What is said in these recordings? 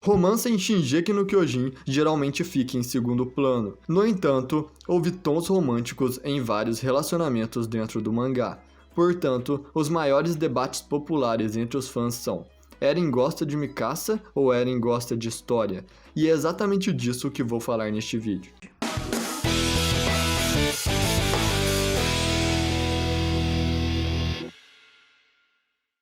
Romance em Shingeki no Kyojin geralmente fica em segundo plano. No entanto, houve tons românticos em vários relacionamentos dentro do mangá. Portanto, os maiores debates populares entre os fãs são: Eren gosta de Mikasa ou Eren gosta de história? E é exatamente disso que vou falar neste vídeo.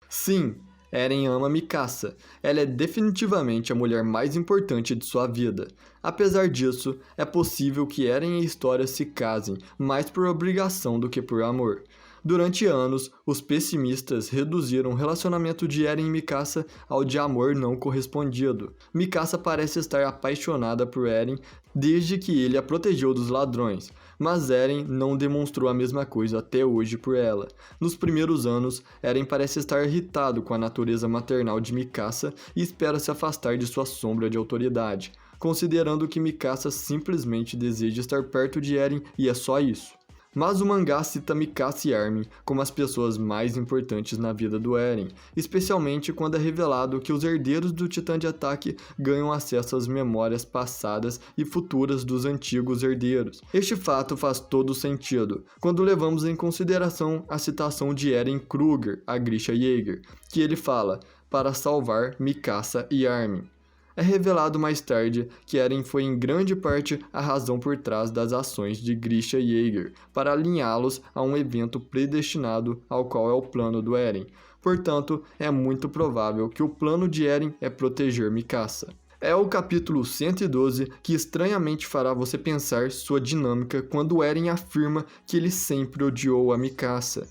Sim, Eren ama Mikasa. Ela é definitivamente a mulher mais importante de sua vida. Apesar disso, é possível que Eren e História se casem mais por obrigação do que por amor. Durante anos, os pessimistas reduziram o relacionamento de Eren e Mikasa ao de amor não correspondido. Mikasa parece estar apaixonada por Eren desde que ele a protegeu dos ladrões, mas Eren não demonstrou a mesma coisa até hoje por ela. Nos primeiros anos, Eren parece estar irritado com a natureza maternal de Mikasa e espera se afastar de sua sombra de autoridade, considerando que Mikasa simplesmente deseja estar perto de Eren e é só isso. Mas o mangá cita Mikasa e Armin como as pessoas mais importantes na vida do Eren, especialmente quando é revelado que os herdeiros do Titã de Ataque ganham acesso às memórias passadas e futuras dos antigos herdeiros. Este fato faz todo sentido, quando levamos em consideração a citação de Eren Kruger a Grisha Yeager, que ele fala, para salvar Mikasa e Armin. É revelado mais tarde que Eren foi em grande parte a razão por trás das ações de Grisha Yeager para alinhá-los a um evento predestinado ao qual é o plano do Eren. Portanto, é muito provável que o plano de Eren é proteger Mikasa. É o capítulo 112 que estranhamente fará você pensar sua dinâmica quando Eren afirma que ele sempre odiou a Mikasa.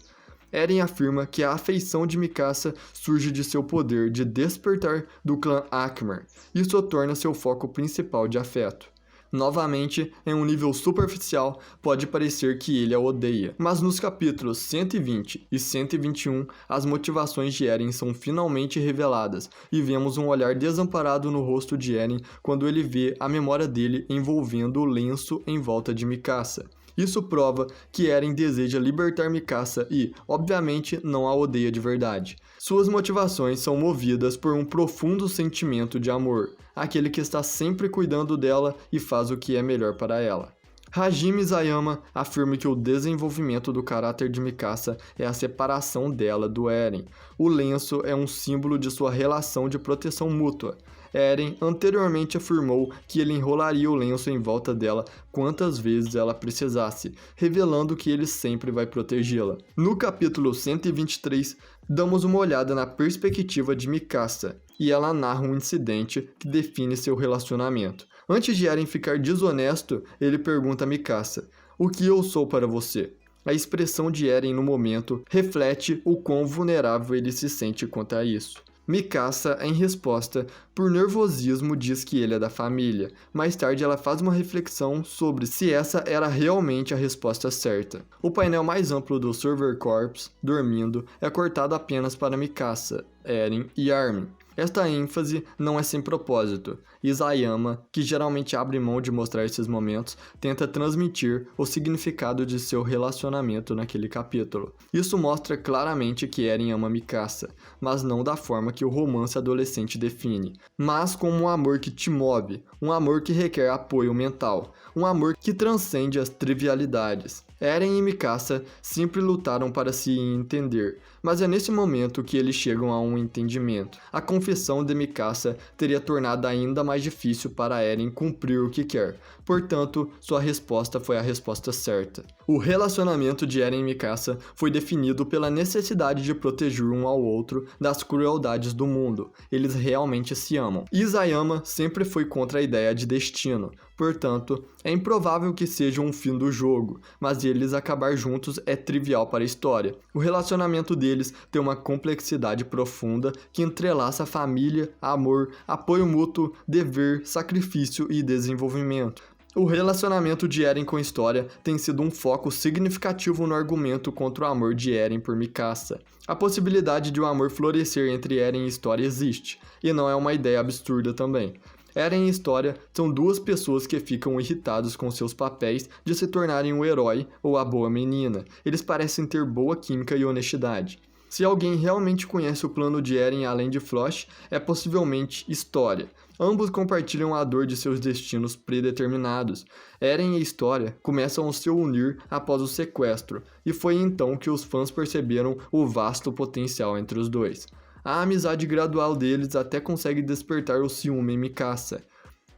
Eren afirma que a afeição de Mikasa surge de seu poder de despertar do clã Akmer. Isso torna seu foco principal de afeto. Novamente, em um nível superficial, pode parecer que ele a odeia, mas nos capítulos 120 e 121, as motivações de Eren são finalmente reveladas, e vemos um olhar desamparado no rosto de Eren quando ele vê a memória dele envolvendo o lenço em volta de Mikasa. Isso prova que Eren deseja libertar Mikasa e, obviamente, não a odeia de verdade. Suas motivações são movidas por um profundo sentimento de amor, aquele que está sempre cuidando dela e faz o que é melhor para ela. Hajime Isayama afirma que o desenvolvimento do caráter de Mikasa é a separação dela do Eren. O lenço é um símbolo de sua relação de proteção mútua. Eren anteriormente afirmou que ele enrolaria o lenço em volta dela quantas vezes ela precisasse, revelando que ele sempre vai protegê-la. No capítulo 123, damos uma olhada na perspectiva de Mikasa, e ela narra um incidente que define seu relacionamento. Antes de Eren ficar desonesto, ele pergunta a Mikasa: "O que eu sou para você?" A expressão de Eren no momento reflete o quão vulnerável ele se sente quanto a isso. Mikasa, em resposta, por nervosismo diz que ele é da família. Mais tarde ela faz uma reflexão sobre se essa era realmente a resposta certa. O painel mais amplo do Silver Corps, dormindo, é cortado apenas para Mikasa, Eren e Armin. Esta ênfase não é sem propósito. Isayama, que geralmente abre mão de mostrar esses momentos, tenta transmitir o significado de seu relacionamento naquele capítulo. Isso mostra claramente que Eren ama Mikasa, mas não da forma que o romance adolescente define, mas como um amor que te move, um amor que requer apoio mental, um amor que transcende as trivialidades. Eren e Mikasa sempre lutaram para se entender, mas é nesse momento que eles chegam a um entendimento. A confissão de Mikasa teria tornado ainda mais difícil para Eren cumprir o que quer, portanto, sua resposta foi a resposta certa. O relacionamento de Eren e Mikasa foi definido pela necessidade de proteger um ao outro das crueldades do mundo. Eles realmente se amam. Isayama sempre foi contra a ideia de destino, portanto, é improvável que seja um fim do jogo, mas eles acabar juntos é trivial para a história. O relacionamento deles tem uma complexidade profunda que entrelaça família, amor, apoio mútuo, dever, sacrifício e desenvolvimento. O relacionamento de Eren com História tem sido um foco significativo no argumento contra o amor de Eren por Mikasa. A possibilidade de o amor florescer entre Eren e História existe, e não é uma ideia absurda também. Eren e História são duas pessoas que ficam irritados com seus papéis de se tornarem o herói ou a boa menina. Eles parecem ter boa química e honestidade. Se alguém realmente conhece o plano de Eren além de Floch, é possivelmente História. Ambos compartilham a dor de seus destinos predeterminados. Eren e História começam a se unir após o sequestro, e foi então que os fãs perceberam o vasto potencial entre os dois. A amizade gradual deles até consegue despertar o ciúme em Mikasa.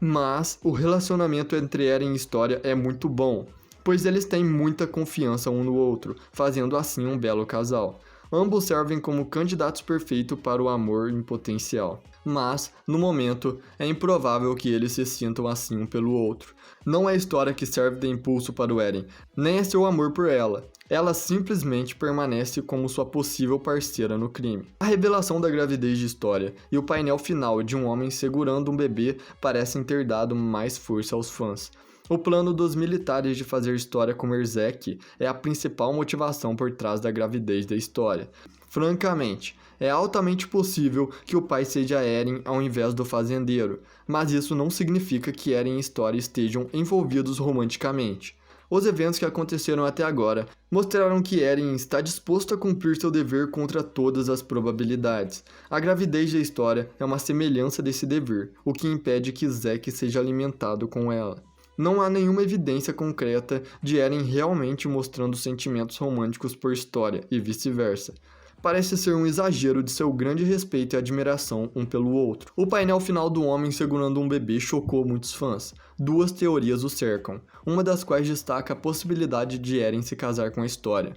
Mas o relacionamento entre Eren e História é muito bom, pois eles têm muita confiança um no outro, fazendo assim um belo casal. Ambos servem como candidatos perfeitos para o amor em potencial. Mas, no momento, é improvável que eles se sintam assim um pelo outro. Não é a História que serve de impulso para o Eren, nem é seu amor por ela. Ela simplesmente permanece como sua possível parceira no crime. A revelação da gravidez de História e o painel final de um homem segurando um bebê parecem ter dado mais força aos fãs. O plano dos militares de fazer História comer Zeke é a principal motivação por trás da gravidez da História. Francamente, é altamente possível que o pai seja Eren ao invés do fazendeiro, mas isso não significa que Eren e História estejam envolvidos romanticamente. Os eventos que aconteceram até agora mostraram que Eren está disposto a cumprir seu dever contra todas as probabilidades. A gravidez da História é uma semelhança desse dever, o que impede que Zeke seja alimentado com ela. Não há nenhuma evidência concreta de Eren realmente mostrando sentimentos românticos por História e vice-versa. Parece ser um exagero de seu grande respeito e admiração um pelo outro. O painel final do homem segurando um bebê chocou muitos fãs. Duas teorias o cercam, uma das quais destaca a possibilidade de Eren se casar com a História.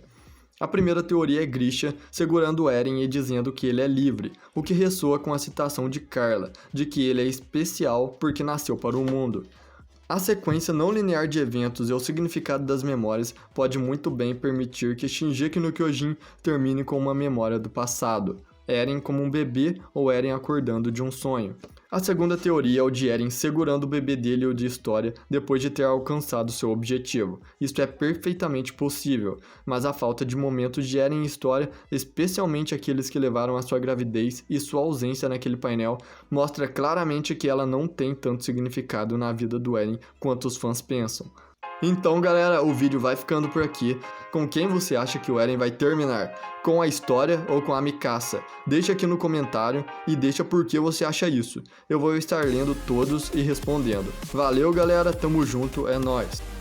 A primeira teoria é Grisha segurando Eren e dizendo que ele é livre, o que ressoa com a citação de Carla, de que ele é especial porque nasceu para o mundo. A sequência não linear de eventos e o significado das memórias pode muito bem permitir que Shingeki no Kyojin termine com uma memória do passado, Eren como um bebê ou Eren acordando de um sonho. A segunda teoria é o de Eren segurando o bebê dele ou de História depois de ter alcançado seu objetivo. Isso é perfeitamente possível, mas a falta de momentos de Eren e História, especialmente aqueles que levaram à sua gravidez e sua ausência naquele painel, mostra claramente que ela não tem tanto significado na vida do Eren quanto os fãs pensam. Então, galera, o vídeo vai ficando por aqui. Com quem você acha que o Eren vai terminar? Com a História ou com a Mikasa? Deixa aqui no comentário e deixa por que você acha isso. Eu vou estar lendo todos e respondendo. Valeu, galera, tamo junto, é nóis!